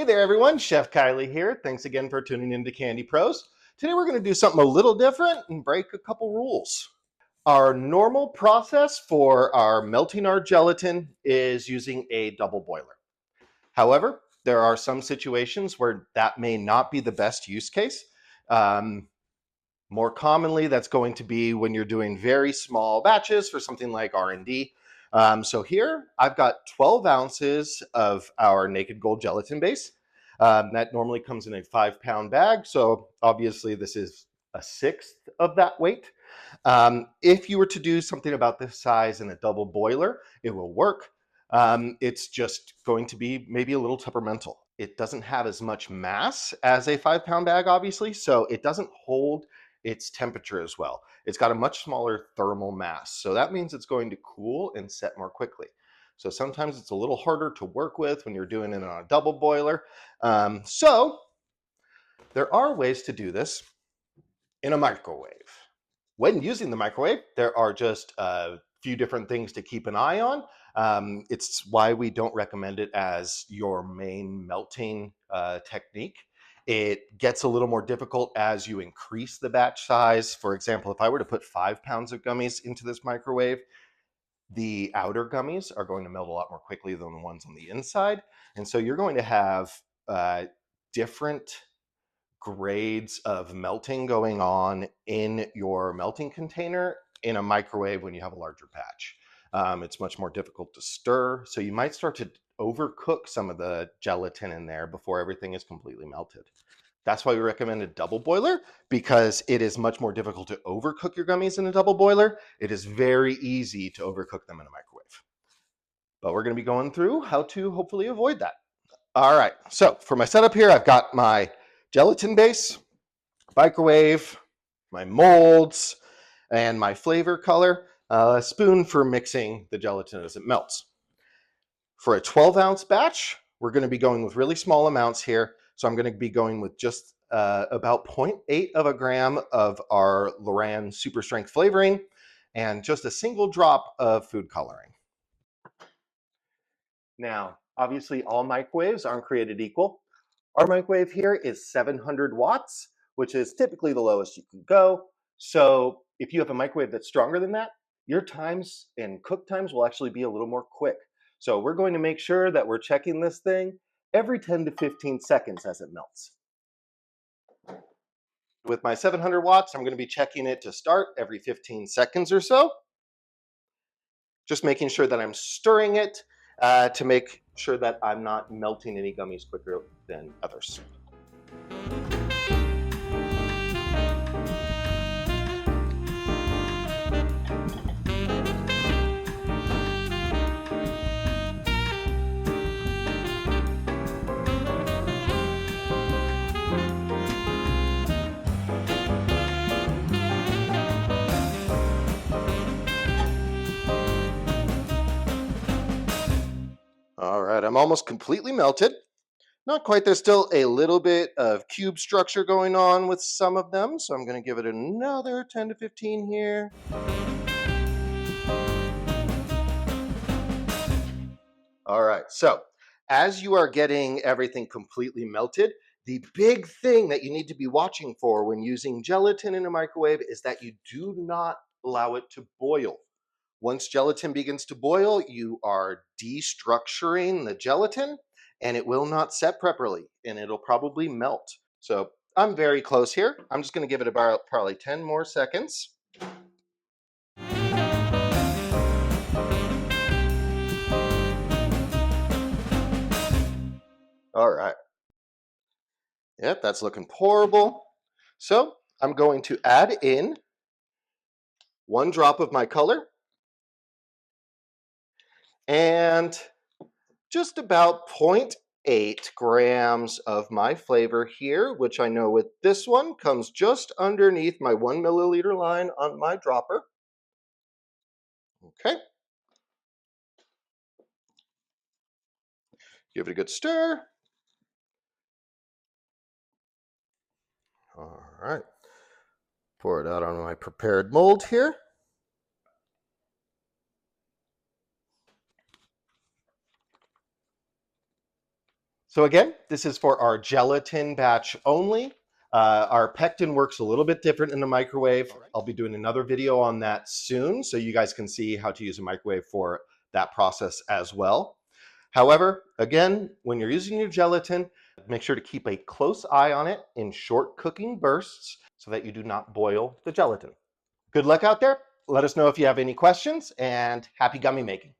Hey there everyone, Chef Kylie here. Thanks again for tuning into Candy Pros. Today we're going to do something a little different and break a couple rules. Our normal process for melting our gelatin is using a double boiler. However, there are some situations where that may not be the best use case. More commonly, that's going to be when you're doing very small batches for something like R&D. So here I've got 12 ounces of our Naked Gold gelatin base. That normally comes in a 5-pound bag. So obviously this is a sixth of that weight. If you were to do something about this size in a double boiler, it will work. It's just going to be maybe a little temperamental. It doesn't have as much mass as a 5-pound bag, obviously, so it doesn't hold its temperature as well. It's got a much smaller thermal mass, so that means it's going to cool and set more quickly. So sometimes it's a little harder to work with when you're doing it on a double boiler. So there are ways to do this in a microwave. When using the microwave, there are just a few different things to keep an eye on. It's why we don't recommend it as your main melting technique. It gets a little more difficult as you increase the batch size. For example, if I were to put 5 pounds of gummies into this microwave, the outer gummies are going to melt a lot more quickly than the ones on the inside. And so you're going to have different grades of melting going on in your melting container in a microwave when you have a larger batch. It's much more difficult to stir, so you might start to overcook some of the gelatin in there before everything is completely melted. That's why we recommend a double boiler, because it is much more difficult to overcook your gummies in a double boiler. It is very easy to overcook them in a microwave. But we're going to be going through how to hopefully avoid that. All right, so for my setup here, I've got my gelatin base, microwave, my molds, and my flavor color, a spoon for mixing the gelatin as it melts. For a 12-ounce batch, we're going to be going with really small amounts here. So I'm going to be going with just about 0.8 of a gram of our Loran Super Strength flavoring and just a single drop of food coloring. Now, obviously all microwaves aren't created equal. Our microwave here is 700 watts, which is typically the lowest you can go. So if you have a microwave that's stronger than that, your times and cook times will actually be a little more quick. So we're going to make sure that we're checking this thing every 10 to 15 seconds as it melts. With my 700 watts, I'm going to be checking it to start every 15 seconds or so. Just making sure that I'm stirring it to make sure that I'm not melting any gummies quicker than others. All right, I'm almost completely melted. Not quite, there's still a little bit of cube structure going on with some of them, so I'm going to give it another 10 to 15 here. All right, so as you are getting everything completely melted, the big thing that you need to be watching for when using gelatin in a microwave is that you do not allow it to boil. Once gelatin begins to boil, you are destructuring the gelatin and it will not set properly and it'll probably melt. So I'm very close here. I'm just going to give it about probably 10 more seconds. All right. Yep, that's looking pourable. So I'm going to add in 1 drop of my color and just about 0.8 grams of my flavor here, which I know with this one comes just underneath my 1 milliliter line on my dropper. Okay. Give it a good stir. All right. Pour it out on my prepared mold here. So again, this is for our gelatin batch only. Our pectin works a little bit different in the microwave. I'll be doing another video on that soon, so you guys can see how to use a microwave for that process as well. However, again, when you're using your gelatin, make sure to keep a close eye on it in short cooking bursts so that you do not boil the gelatin. Good luck out there. Let us know if you have any questions, and happy gummy making.